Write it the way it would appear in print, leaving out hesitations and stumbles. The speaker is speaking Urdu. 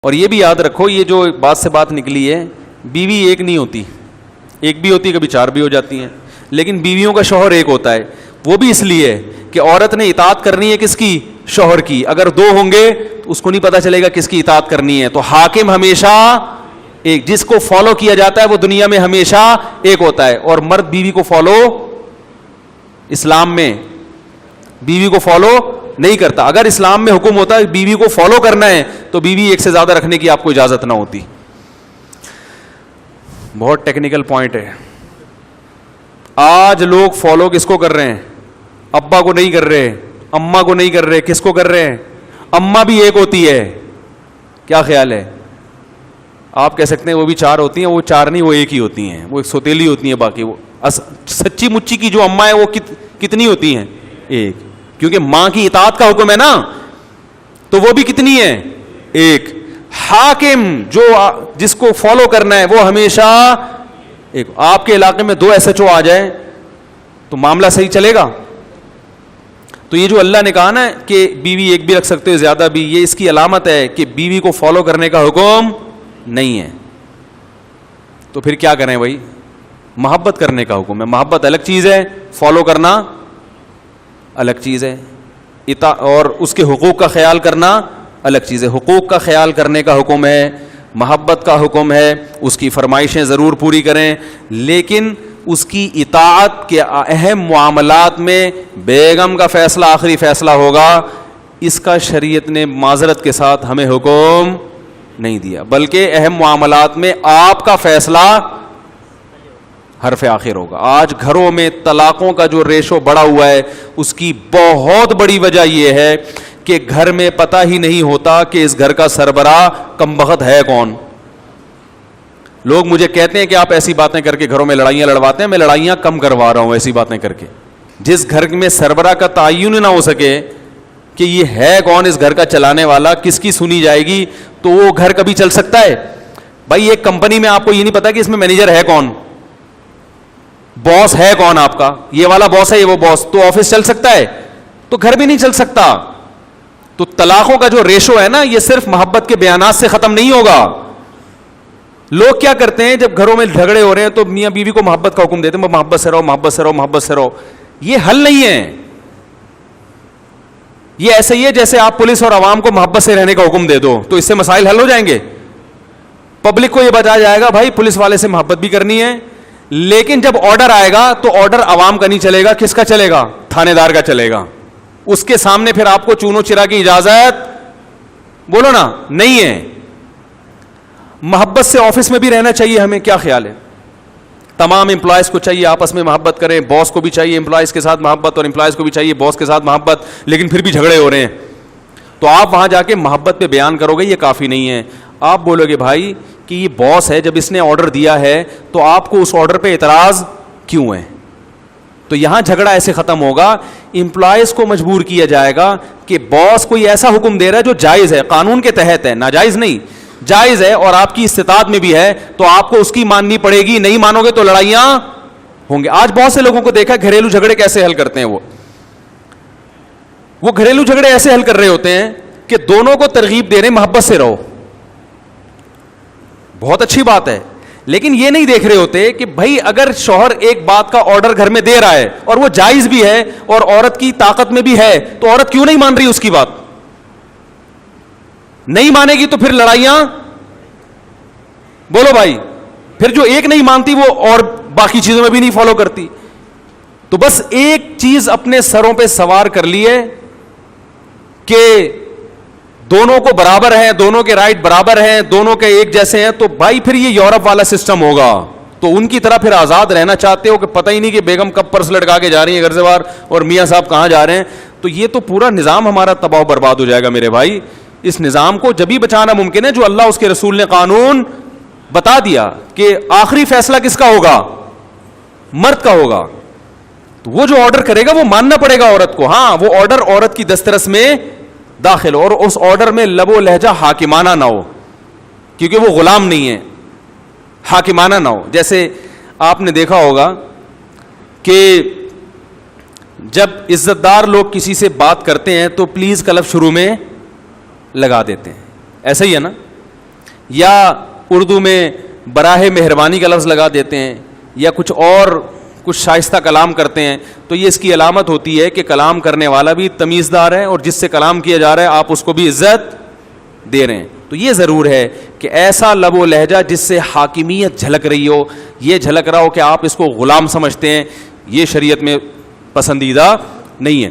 اور یہ بھی یاد رکھو, یہ جو بات سے بات نکلی ہے, بیوی ایک نہیں ہوتی, ایک بھی ہوتی, کبھی چار بھی ہو جاتی ہیں, لیکن بیویوں کا شوہر ایک ہوتا ہے. وہ بھی اس لیے کہ عورت نے اطاعت کرنی ہے کس کی؟ شوہر کی. اگر دو ہوں گے تو اس کو نہیں پتا چلے گا کس کی اطاعت کرنی ہے. تو حاکم ہمیشہ ایک, جس کو فالو کیا جاتا ہے وہ دنیا میں ہمیشہ ایک ہوتا ہے. اور مرد بیوی کو فالو, اسلام میں بیوی کو فالو نہیں کرتا. اگر اسلام میں حکم ہوتا ہے بیوی کو فالو کرنا ہے تو بیوی ایک سے زیادہ رکھنے کی آپ کو اجازت نہ ہوتی. بہت ٹیکنیکل پوائنٹ ہے. آج لوگ فالو کس کو کر رہے ہیں؟ ابا کو نہیں کر رہے, اماں کو نہیں کر رہے, کس کو کر رہے ہیں؟ اماں بھی ایک ہوتی ہے. کیا خیال ہے؟ آپ کہہ سکتے ہیں وہ بھی چار ہوتی ہیں, وہ چار نہیں, وہ ایک ہی ہوتی ہیں, وہ ایک سوتیلی ہوتی ہیں. باقی وہ سچی مچی کی جو اماں ہے وہ کتنی ہوتی ہیں؟ ایک. کیونکہ ماں کی اطاعت کا حکم ہے نا, تو وہ بھی کتنی ہے؟ ایک. حاکم جو جس کو فالو کرنا ہے وہ ہمیشہ ایک. آپ کے علاقے میں 2 SHO آ جائیں تو معاملہ صحیح چلے گا؟ تو یہ جو اللہ نے کہا نا کہ بیوی ایک بھی رکھ سکتے ہو, زیادہ بھی, یہ اس کی علامت ہے کہ بیوی کو فالو کرنے کا حکم نہیں ہے. تو پھر کیا کریں بھائی؟ محبت کرنے کا حکم ہے. محبت الگ چیز ہے, فالو کرنا الگ چیز ہے, اور اس کے حقوق کا خیال کرنا الگ چیز ہے. حقوق کا خیال کرنے کا حکم ہے, محبت کا حکم ہے, اس کی فرمائشیں ضرور پوری کریں, لیکن اس کی اطاعت کے اہم معاملات میں بیگم کا فیصلہ آخری فیصلہ ہوگا. اس کا شریعت نے معذرت کے ساتھ ہمیں حکم نہیں دیا, بلکہ اہم معاملات میں آپ کا فیصلہ حرف آخر ہوگا. آج گھروں میں طلاقوں کا جو ریشو بڑھا ہوا ہے, اس کی بہت بڑی وجہ یہ ہے کہ گھر میں پتہ ہی نہیں ہوتا کہ اس گھر کا سربراہ کمبخت ہے کون. لوگ مجھے کہتے ہیں کہ آپ ایسی باتیں کر کے گھروں میں لڑائیاں لڑواتے ہیں. میں لڑائیاں کم کروا رہا ہوں ایسی باتیں کر کے. جس گھر میں سربراہ کا تعین نہ ہو سکے کہ یہ ہے کون اس گھر کا چلانے والا, کس کی سنی جائے گی, تو وہ گھر کبھی چل سکتا ہے؟ بھائی ایک کمپنی میں آپ کو یہ نہیں پتا کہ اس میں مینیجر ہے کون, باس ہے کون آپ کا, یہ والا باس ہے, یہ وہ باس, تو آفس چل سکتا ہے؟ تو گھر بھی نہیں چل سکتا. تو طلاقوں کا جو ریشو ہے نا, یہ صرف محبت کے بیانات سے ختم نہیں ہوگا. لوگ کیا کرتے ہیں جب گھروں میں جھگڑے ہو رہے ہیں تو میاں بیوی کو محبت کا حکم دیتے ہیں, محبت سے رہو, محبت سے رہو, محبت سے رہو. یہ حل نہیں ہے. یہ ایسے ہی ہے جیسے آپ پولیس اور عوام کو محبت سے رہنے کا حکم دے دو, تو اس سے مسائل حل ہو جائیں گے. پبلک کو یہ بتایا جائے گا بھائی پولیس والے سے محبت بھی کرنی ہے, لیکن جب آرڈر آئے گا تو آرڈر عوام کا نہیں چلے گا, کس کا چلے گا؟ تھانے دار کا چلے گا. اس کے سامنے پھر آپ کو چونو چرا کی اجازت بولو نا نہیں ہے. محبت سے آفس میں بھی رہنا چاہیے ہمیں. کیا خیال ہے؟ تمام امپلائز کو چاہیے آپس میں محبت کریں, باس کو بھی چاہیے امپلائز کے ساتھ محبت, اور امپلائز کو بھی چاہیے باس کے ساتھ محبت, لیکن پھر بھی جھگڑے ہو رہے ہیں. تو آپ وہاں جا کے محبت پہ بیان کرو گے, یہ کافی نہیں ہے. آپ بولو گے بھائی کہ یہ باس ہے, جب اس نے آرڈر دیا ہے تو آپ کو اس آرڈر پہ اعتراض کیوں ہے؟ تو یہاں جھگڑا ایسے ختم ہوگا. امپلائز کو مجبور کیا جائے گا کہ باس کوئی ایسا حکم دے رہا ہے جو جائز ہے, قانون کے تحت ہے, ناجائز نہیں, جائز ہے, اور آپ کی استطاعت میں بھی ہے, تو آپ کو اس کی ماننی پڑے گی. نہیں مانو گے تو لڑائیاں ہوں گے. آج بہت سے لوگوں کو دیکھا گھریلو جھگڑے کیسے حل کرتے ہیں. وہ گھریلو جھگڑے ایسے حل کر رہے ہوتے ہیں کہ دونوں کو ترغیب دے رہے ہیں محبت سے رہو, بہت اچھی بات ہے, لیکن یہ نہیں دیکھ رہے ہوتے کہ بھائی اگر شوہر ایک بات کا آرڈر گھر میں دے رہا ہے اور وہ جائز بھی ہے اور عورت کی طاقت میں بھی ہے, تو عورت کیوں نہیں مان رہی اس کی بات؟ نہیں مانے گی تو پھر لڑائیاں, بولو بھائی, پھر جو ایک نہیں مانتی وہ اور باقی چیزوں میں بھی نہیں فالو کرتی. تو بس ایک چیز اپنے سروں پہ سوار کر لیے کہ دونوں کو برابر ہیں, دونوں کے رائٹ برابر ہیں, دونوں کے ایک جیسے ہیں, تو بھائی پھر یہ یورپ والا سسٹم ہوگا. تو ان کی طرح پھر آزاد رہنا چاہتے ہو کہ پتہ ہی نہیں کہ بیگم کب پرس لٹکا کے جا رہی ہیں گھر سے باہر اور میاں صاحب کہاں جا رہے ہیں, تو یہ تو پورا نظام ہمارا تباہ و برباد ہو جائے گا میرے بھائی. اس نظام کو جبھی بچانا ممکن ہے جو اللہ اس کے رسول نے قانون بتا دیا کہ آخری فیصلہ کس کا ہوگا؟ مرد کا ہوگا. تو وہ جو آرڈر کرے گا وہ ماننا پڑے گا عورت کو. ہاں, وہ آرڈر عورت کی دسترس میں داخل ہو, اور اس آرڈر میں لب و لہجہ حاکمانہ نہ ہو, کیونکہ وہ غلام نہیں ہے, حاکمانہ نہ ہو. جیسے آپ نے دیکھا ہوگا کہ جب عزت دار لوگ کسی سے بات کرتے ہیں تو پلیز کا لفظ شروع میں لگا دیتے ہیں, ایسا ہی ہے نا. یا اردو میں براہ مہربانی کا لفظ لگا دیتے ہیں یا کچھ شائستہ کلام کرتے ہیں, تو یہ اس کی علامت ہوتی ہے کہ کلام کرنے والا بھی تمیزدار ہے اور جس سے کلام کیا جا رہا ہے آپ اس کو بھی عزت دے رہے ہیں. تو یہ ضرور ہے کہ ایسا لب و لہجہ جس سے حاکمیت جھلک رہی ہو, یہ جھلک رہا ہو کہ آپ اس کو غلام سمجھتے ہیں, یہ شریعت میں پسندیدہ نہیں ہے.